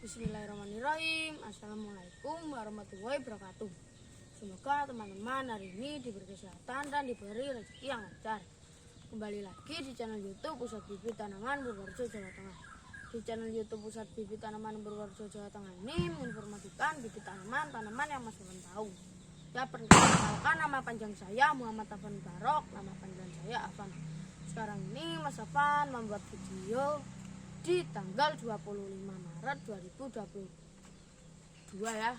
Bismillahirrahmanirrahim. Assalamualaikum warahmatullahi wabarakatuh. Semoga teman-teman hari ini diberi kesehatan dan diberi rezeki yang lancar. Kembali lagi di channel YouTube Pusat Bibit Tanaman Purworejo, Jawa Tengah. Di channel YouTube Pusat Bibit Tanaman Purworejo, Jawa Tengah ini menginformasikan bibit tanaman yang Mas Afan tahu. Ya, perkenalkan, nama panjang saya Muhammad Afan Barok, nama panggilan saya Afan. Sekarang ini Mas Afan membuat video di tanggal 25 Maret 2022 ya.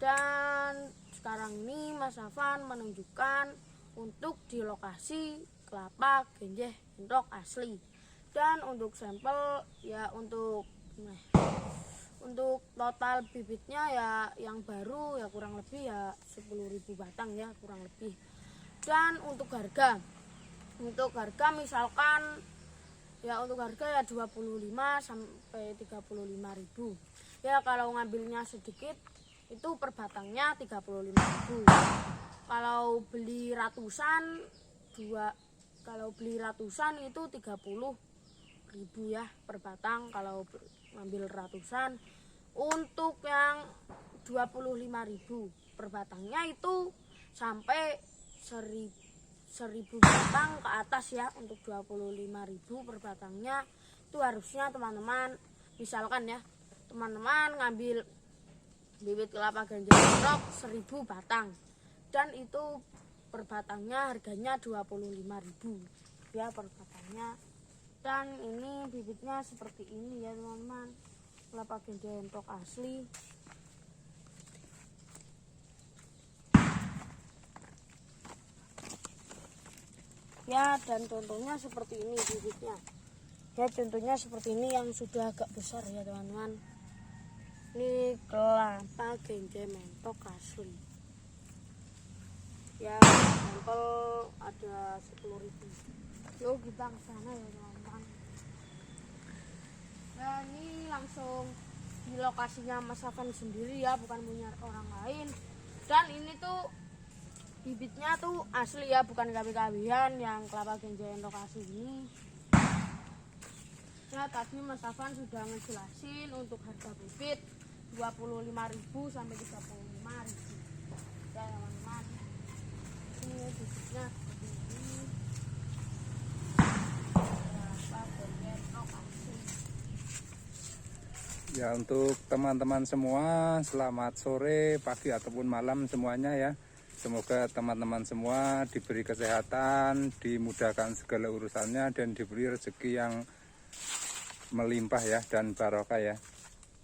Dan sekarang ini Mas Afan menunjukkan untuk di lokasi kelapa genjeh mentok asli. Dan untuk sampel ya untuk total bibitnya ya yang baru ya kurang lebih ya 10.000 batang ya kurang lebih. Dan untuk harga misalkan ya untuk harga ya 25 sampai 35.000. Ya kalau ngambilnya sedikit itu per batangnya 35.000. Kalau beli ratusan itu 30.000 ya per batang kalau ngambil ratusan. Untuk yang 25.000 per batangnya itu sampai 1.000 batang ke atas ya. Untuk 25.000 per batangnya itu harusnya teman-teman misalkan ya teman-teman ngambil bibit kelapa genjeh mentok 1.000 batang dan itu per batangnya harganya 25.000 ya per batangnya. Dan ini bibitnya seperti ini ya teman-teman, kelapa genjeh mentok asli. Ya, dan contohnya seperti ini bibitnya. Ya, contohnya seperti ini yang sudah agak besar ya teman-teman. Ini kelapa genjeh mentok asli. Ya, sampel ada 10.000. Yuk kita ke sana ya teman-teman. Ya, ini langsung di lokasinya Mas Afan sendiri ya, bukan punya orang lain. Dan ini tuh bibitnya tuh asli ya, bukan kawin-kawinan yang kelapa genjeh mentok asli ini. Ya, tadi Mas Afan sudah ngejelasin untuk harga bibit 25.000 sampai 35.000. Ya teman-teman, ini bibitnya seperti ini. Kelapa genjeh mentok asli. Ya, untuk teman-teman semua selamat sore, pagi ataupun malam semuanya ya. Semoga teman-teman semua diberi kesehatan, dimudahkan segala urusannya dan diberi rezeki yang melimpah ya dan barokah ya.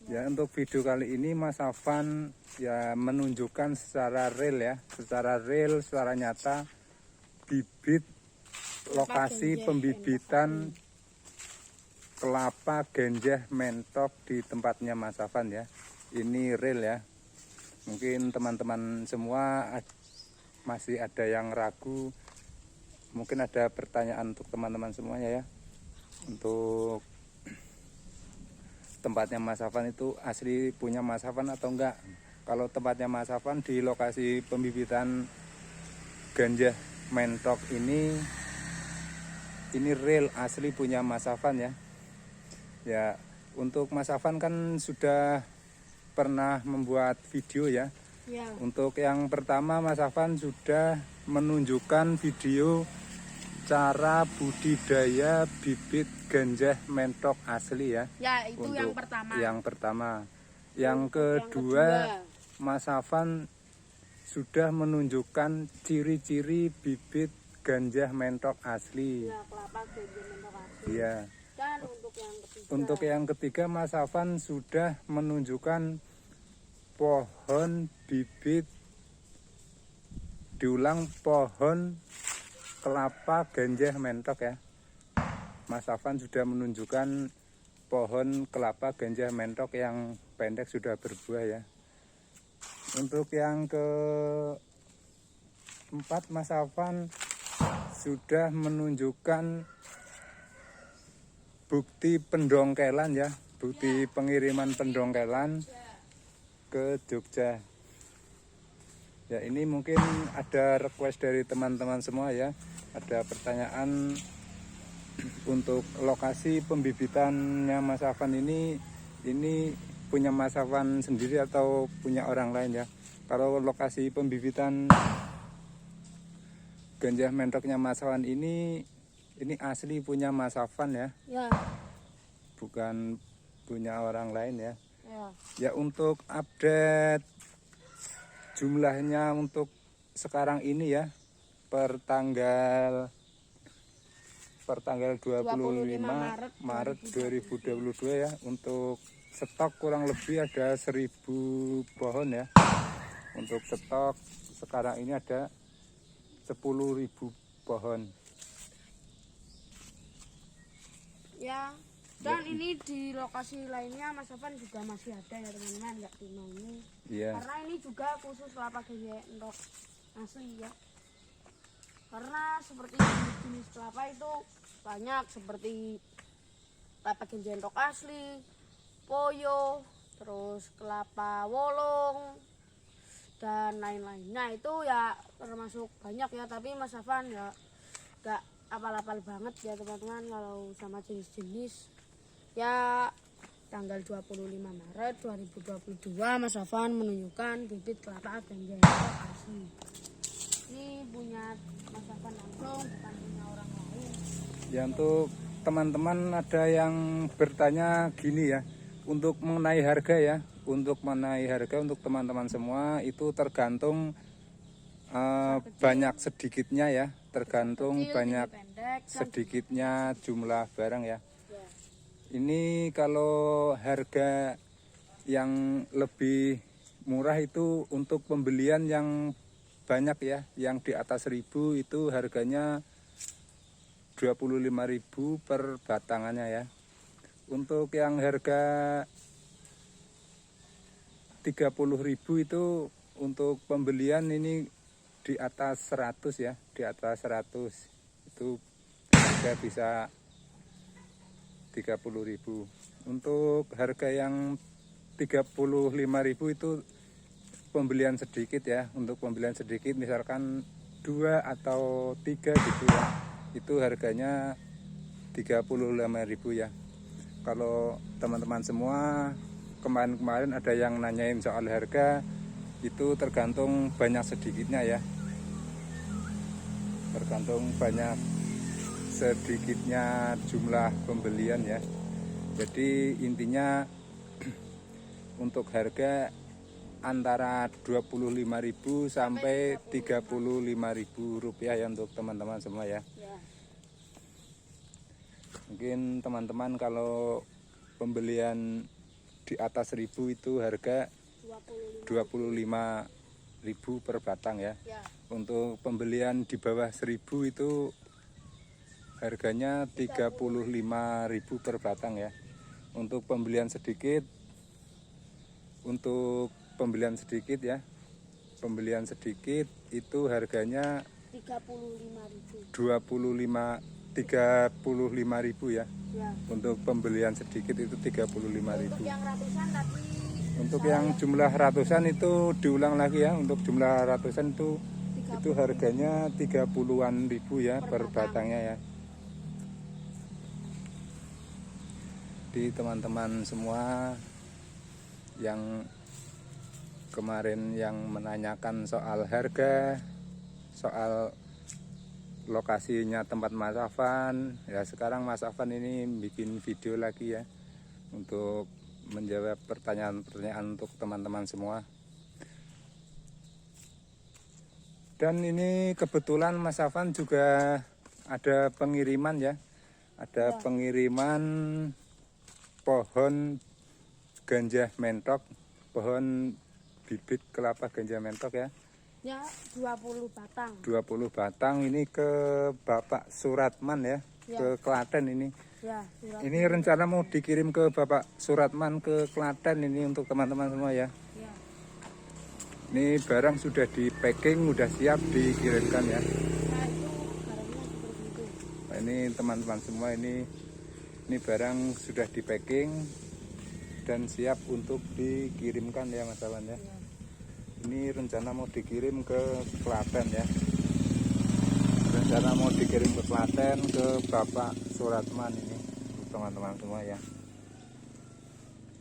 Ya, untuk video kali ini Mas Afan ya menunjukkan secara real, secara nyata bibit lokasi pembibitan kelapa genjeh mentok di tempatnya Mas Afan ya. Ini real ya. Mungkin teman-teman semua masih ada yang ragu, mungkin ada pertanyaan untuk teman-teman semuanya ya. Untuk tempatnya Mas Afan itu asli punya Mas Afan atau enggak? Kalau tempatnya Mas Afan di lokasi pembibitan genjeh mentok ini real asli punya Mas Afan ya. Ya, untuk Mas Afan kan sudah pernah membuat video ya. Ya. Untuk yang pertama Mas Afan sudah menunjukkan video cara budidaya bibit genjeh mentok asli ya. Ya, itu untuk yang pertama. Yang kedua Mas Afan sudah menunjukkan ciri-ciri bibit genjeh mentok asli. Ya, kelapa genjeh mentok asli. Ya. Dan untuk yang ketiga Mas Afan sudah menunjukkan pohon bibit pohon kelapa genjeh mentok ya. Mas Afan sudah menunjukkan pohon kelapa genjeh mentok yang pendek sudah berbuah ya. Untuk yang keempat Mas Afan sudah menunjukkan bukti pendongkelan ya, bukti pengiriman pendongkelan ke Jogja. Ya, ini mungkin ada request dari teman-teman semua ya. Ada pertanyaan untuk lokasi pembibitannya Mas Afan ini punya Mas Afan sendiri atau punya orang lain ya. Kalau lokasi pembibitan ganja mentoknya Mas Afan ini asli punya Mas Afan ya, Ya. bukan punya orang lain ya. Ya. Ya, untuk update jumlahnya untuk sekarang ini ya, per tanggal 25 Maret 2022 ya, untuk stok kurang lebih ada 1000 pohon ya. Untuk stok sekarang ini ada 10.000 pohon. Ya. Dan ini di lokasi lainnya Mas Afan juga masih ada ya teman-teman, nggak cuma ini. Iya. Karena ini juga khusus kelapa ganja entok asli ya. Karena seperti jenis kelapa itu banyak, seperti kelapa ganja entok asli, poyo, terus kelapa wolong dan lain-lainnya. Itu ya termasuk banyak ya, tapi Mas Afan ya gak apal-apal banget ya teman-teman kalau sama jenis-jenis. Ya tanggal 25 Maret 2022 Mas Afan menunjukkan bibit kelapa ganja entok asli. Ini punya Mas Afan langsung, bukan punya orang lain. Ya, untuk teman-teman ada yang bertanya gini ya, untuk mengenai harga ya, untuk teman-teman semua itu tergantung banyak sedikitnya ya, tergantung Kecil, banyak pendek, dan sedikitnya jumlah barang ya. ya. Ini kalau harga yang lebih murah itu untuk pembelian yang banyak ya, yang di atas 1000 itu harganya 25.000 per batangannya ya. Untuk yang harga 30.000 itu untuk pembelian ini di atas 100 ya, di atas 100 itu harga bisa 30.000. Untuk harga yang 35.000 itu pembelian sedikit ya, untuk pembelian sedikit misalkan 2 atau 3 gitu ya, itu harganya 35.000 ya. Kalau teman-teman semua kemarin ada yang nanyain soal harga, itu tergantung banyak sedikitnya ya, tergantung banyak sedikitnya jumlah pembelian ya. Jadi intinya untuk harga antara 25.000 sampai 35.000 rupiah ya untuk teman-teman semua ya. Ya. Mungkin teman-teman kalau pembelian di atas 1000 itu harga 25.000 per batang ya. Ya. Untuk pembelian di bawah 1000 itu harganya 35.000 per batang ya. Untuk pembelian sedikit ya, pembelian sedikit itu harganya 35.000 ya. Ya. Untuk pembelian sedikit itu 35.000. Untuk yang ratusan tadi. Untuk yang jumlah ratusan itu diulang lagi ya. Untuk jumlah ratusan itu harganya 30-an ribu ya per batangnya ya. Di teman-teman semua yang kemarin yang menanyakan soal harga, soal lokasinya tempat Mas Afan ya, sekarang Mas Afan ini bikin video lagi ya untuk menjawab pertanyaan-pertanyaan untuk teman-teman semua. Dan ini kebetulan Mas Afan juga ada pengiriman ya, ada pengiriman pohon ganja mentok, pohon bibit kelapa ganja mentok ya. Ya, 20 batang. 20 batang ini ke Bapak Suratman ya, ke Klaten ini. Ya, Ini rencana mau dikirim ke Bapak Suratman ke Klaten ini untuk teman-teman semua ya. Ya. Ini barang sudah di packing, sudah siap dikirimkan ya. Nah, itu barangnya seperti itu. Nah, ini teman-teman semua ini barang sudah di packing dan siap untuk dikirimkan ya Mas Afan ya. Ya. Ini rencana mau dikirim ke Klaten ya. Rencana mau dikirim ke Klaten ke Bapak Suratman ini teman-teman semua ya.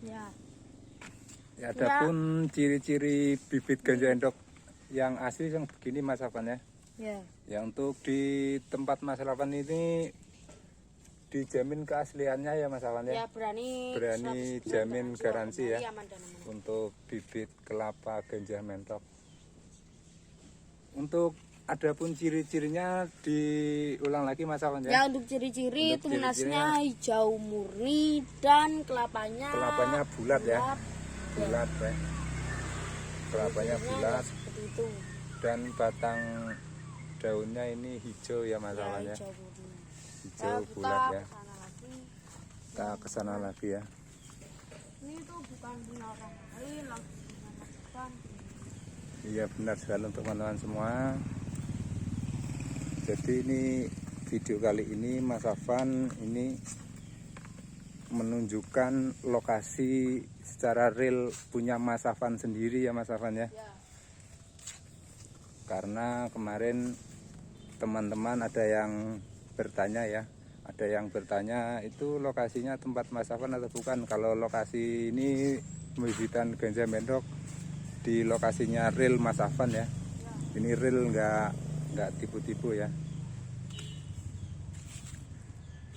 Ya. Ya, adapun ciri-ciri bibit ganja endok yang asli yang begini Mas Afan ya. Ya. Ya, untuk di tempat Mas Afan ini dijamin keasliannya ya Mas Afan ya. Ya, berani 100% jamin garansi ya aman dan aman. untuk bibit kelapa ganja mentok. Untuk adapun ciri-cirinya diulang lagi Mas Afan ya. Ya, untuk ciri-ciri Untuk tunasnya hijau murni dan kelapanya bulat ya. Bulat ya. Kelapanya Cirinya bulat ya seperti itu. dan batang daunnya ini hijau ya Mas Ya, Afan ya. hijau murni. Hijau Kita bulat ya. kesana lagi. Kita kesana lagi ya. Ini tuh bukan punya orang lain, langsung punya Mas Afan. Iya, benar sekali untuk teman-teman semua. Jadi ini video kali ini Mas Afan ini menunjukkan lokasi secara real punya Mas Afan sendiri ya Mas Afan ya. Ya. Karena kemarin teman-teman ada yang bertanya ya. Ada yang bertanya itu lokasinya tempat Mas Afan atau bukan. Kalau lokasi ini pembibitan ganja mendok di lokasinya real Mas Afan ya. Ini real nggak tipu-tipu ya.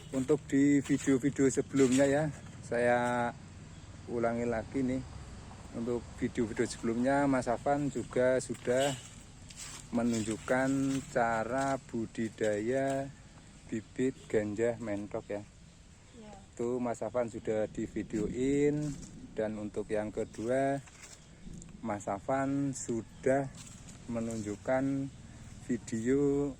Untuk di video-video sebelumnya ya, saya ulangi lagi nih. Untuk video-video sebelumnya Mas Afan juga sudah menunjukkan cara budidaya bibit ganja mentok ya. Ya. Itu Mas Afan sudah di videoin. Dan untuk yang kedua Mas Afan sudah menunjukkan video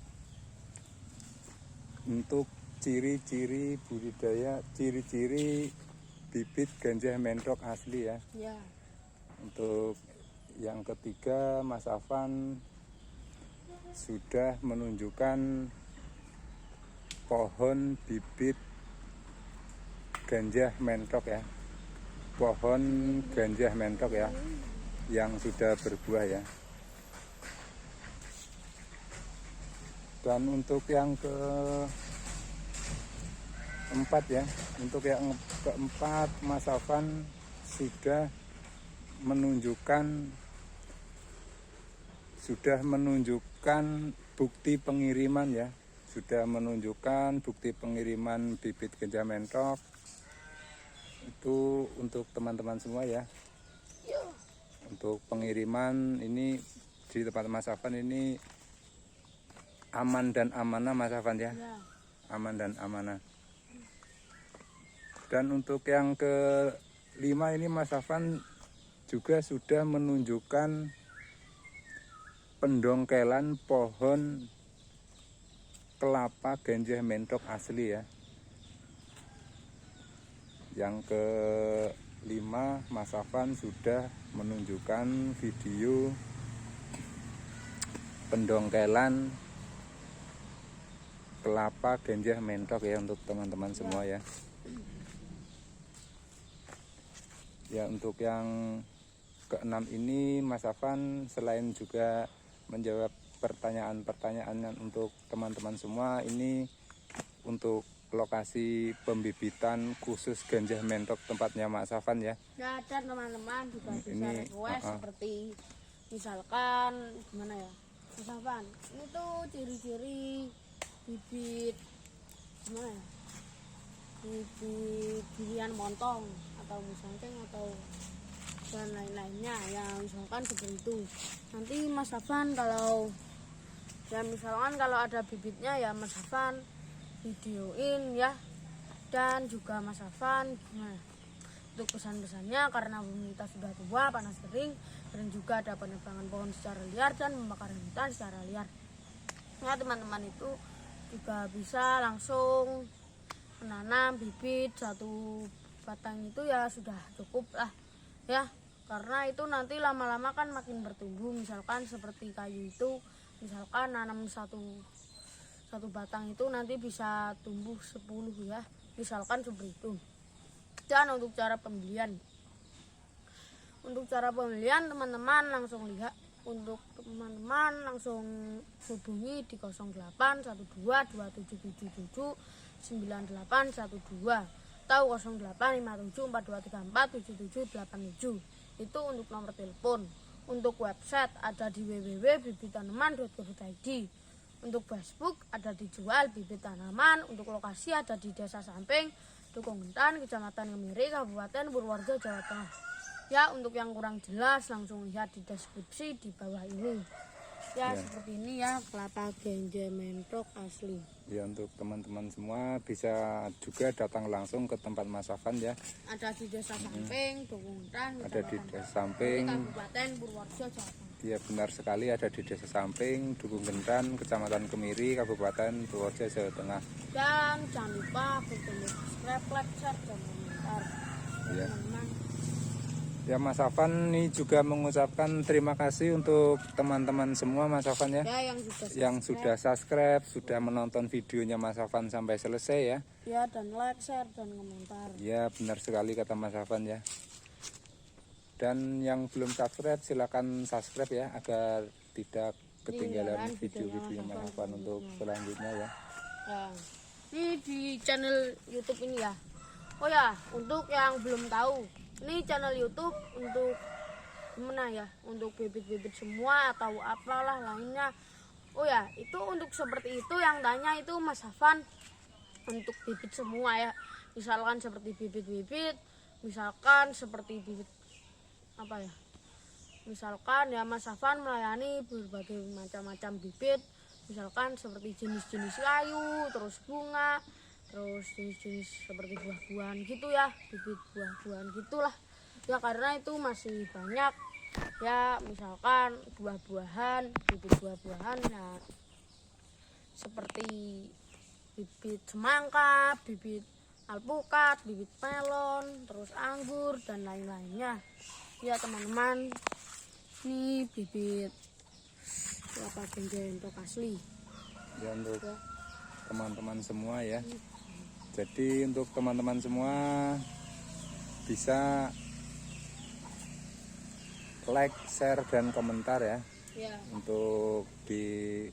untuk ciri-ciri budidaya, ciri-ciri bibit ganja mentok asli ya. Ya. Untuk yang ketiga Mas Afan sudah menunjukkan pohon bibit ganja mentok ya. Pohon ganja mentok ya yang sudah berbuah ya. Dan untuk yang keempat ya, untuk yang keempat Mas Afan sudah menunjukkan bukti pengiriman ya. Sudah menunjukkan bukti pengiriman bibit ganja mentok. Itu untuk teman-teman semua ya. Untuk pengiriman ini di tempat Mas Afan ini aman dan amanah Mas Afan ya. Ya. Aman dan amanah. Dan untuk yang kelima ini Mas Afan juga sudah menunjukkan pendongkelan pohon kelapa ganja mentok asli ya. Yang kelima Mas Afan sudah menunjukkan video pendongkelan kelapa ganja mentok ya untuk teman-teman semua ya. Ya, untuk yang keenam ini Mas Afan selain juga menjawab pertanyaan-pertanyaan untuk teman-teman semua, ini untuk lokasi pembibitan khusus ganja mentok tempatnya Mas Afan ya. Ya, dan teman-teman juga bisa Ini, request seperti misalkan gimana ya, Mas Afan, ini tuh ciri-ciri bibit gimana ya, bibit durian montong atau musangking atau dan lain-lainnya yang misalkan seperti itu. Nanti Mas Afan kalau ya misalkan kalau ada bibitnya ya Mas Afan videoin ya. Dan juga Mas Afan gimana untuk pesan-pesannya, karena bumi kita sudah tua, panas kering, dan juga ada penebangan pohon secara liar dan pembakaran hutan secara liar. Nah, teman-teman itu juga bisa langsung menanam bibit satu batang itu ya sudah cukup lah ya, karena itu nanti lama-lama kan makin bertumbuh. Misalkan seperti kayu itu, misalkan nanam satu batang itu nanti bisa tumbuh 10 ya, misalkan seperti itu. Dan untuk cara pembelian teman-teman langsung lihat, untuk teman-teman langsung hubungi di 081227779812 atau 085742347787. itu untuk nomor telepon. Untuk website ada di www.bibitanaman.co.id. Untuk Facebook ada dijual bibit tanaman. Untuk lokasi ada di Desa Samping, Dukuh Ngentan, Kecamatan Kemiri, Kabupaten Purworejo, Jawa Tengah. Ya, untuk yang kurang jelas langsung lihat di deskripsi di bawah ini. Ya, seperti ini ya, kelapa ganja mentok asli. Ya, untuk teman-teman semua bisa juga datang langsung ke tempat Mas Afan ya. Ada di Desa Samping, Dukuh Ngentan, Ada di Desa Samping, Kabupaten Purworejo, Jawa Tengah. ya benar sekali, ada di Desa Samping, Dukuh Ngentan, Kecamatan Kemiri, Kabupaten Purworejo, Jawa Tengah. Dan jangan lupa subscribe, like, share, dan komentar. Ya. Teman-teman. Ya, Mas Afan ini juga mengucapkan terima kasih untuk teman-teman semua Mas Afan ya. Ya, Yang sudah subscribe, sudah menonton videonya Mas Afan sampai selesai ya. Ya, dan like, share, dan komentar. Ya, benar sekali kata Mas Afan ya. Dan yang belum subscribe silakan subscribe ya agar tidak ketinggalan video-videonya Mas Afan untuk selanjutnya ya. Ya, ini di channel YouTube ini ya. Oh ya, untuk yang belum tahu, ini channel YouTube untuk gimana ya? Untuk bibit-bibit semua atau apalah lainnya. Oh ya, itu untuk seperti itu yang tanya itu Mas Afan untuk bibit semua ya. Misalkan seperti bibit-bibit, misalkan seperti bibit apa ya? Misalkan ya Mas Afan melayani berbagai macam-macam bibit. Misalkan seperti jenis-jenis kayu, terus bunga, terus jenis-jenis seperti buah-buahan gitu ya, bibit buah-buahan gitulah ya, karena itu masih banyak ya. Misalkan buah-buahan, bibit buah-buahan ya, seperti bibit semangka, bibit alpukat, bibit melon, terus anggur dan lain-lainnya ya teman-teman. Ini bibit kelapa ganja mentok asli Ya, untuk teman-teman semua ya. Jadi untuk teman-teman semua bisa like, share, dan komentar ya ya. untuk di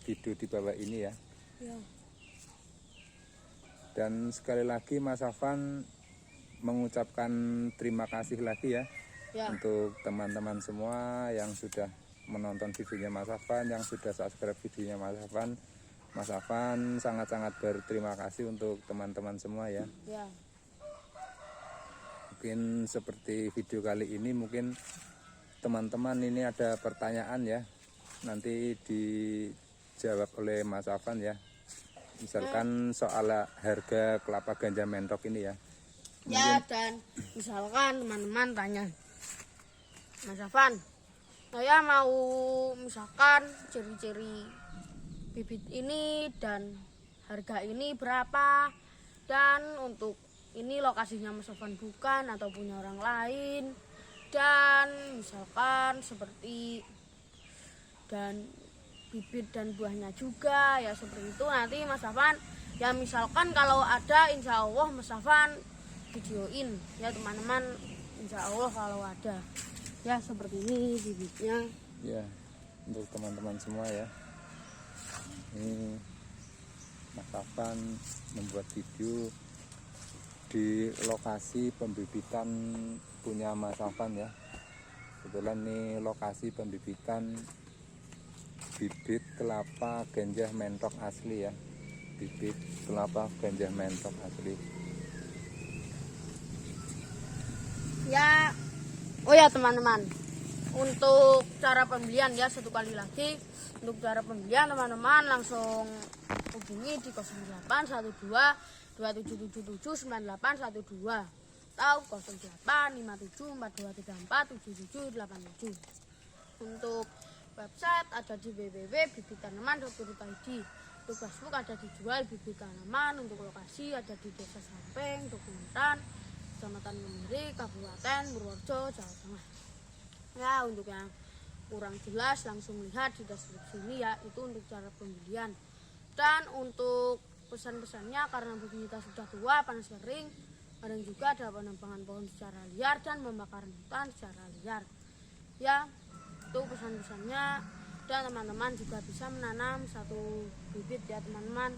video di bawah ini ya. Ya. Dan sekali lagi Mas Afan mengucapkan terima kasih lagi ya, Ya. untuk teman-teman semua yang sudah menonton videonya Mas Afan, yang sudah subscribe videonya Mas Afan. Mas Afan sangat-sangat berterima kasih untuk teman-teman semua ya. Ya. Mungkin seperti video kali ini, mungkin teman-teman ini ada pertanyaan ya, nanti dijawab oleh Mas Afan ya. Misalkan soal harga kelapa ganja mentok ini ya. Ya, dan misalkan teman-teman tanya, Mas Afan, saya mau misalkan ciri-ciri bibit ini dan harga ini berapa, dan untuk ini lokasinya Mas Afan bukan atau punya orang lain, dan misalkan seperti dan bibit dan buahnya juga ya, seperti itu nanti Mas Afan ya. Misalkan kalau ada, insya Allah Mas Afan videoin ya teman-teman, insya Allah kalau ada ya. Seperti ini bibitnya Ya, untuk teman-teman semua ya. Ini Mas Afan membuat video di lokasi pembibitan punya Mas Afan ya. Kebetulan nih lokasi pembibitan bibit kelapa ganja mentok asli ya. Bibit kelapa ganja mentok asli. ya. Oh ya teman-teman, untuk cara pembelian ya, satu kali lagi untuk cara pembelian teman-teman langsung hubungi di 0812 2777 9812 atau 085742347787. Untuk website ada di www.bibitanaman.co.id. Untuk Facebook ada dijual bibit tanaman. Untuk lokasi ada di Desa Samping, Dukuh Ngentan, Kecamatan Kemiri, Kabupaten Purworejo, Jawa Tengah. Ya, untuk yang kurang jelas langsung lihat di deskripsi ini ya, itu untuk cara pembelian. Dan untuk pesan-pesannya, karena bumi kita sudah tua, panas kering, kadang juga ada penebangan pohon secara liar dan membakaran hutan secara liar. Ya, itu pesan-pesannya. Dan teman-teman juga bisa menanam satu bibit ya teman-teman.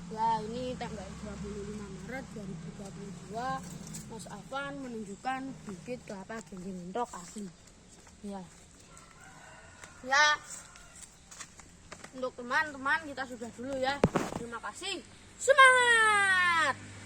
Ya, ini tanggal 25 Maret 2022. Mas Afan menunjukkan bibit kelapa genjing mentok asli. Ya. Ya. Untuk teman-teman kita sudah dulu ya. Terima kasih. Semangat!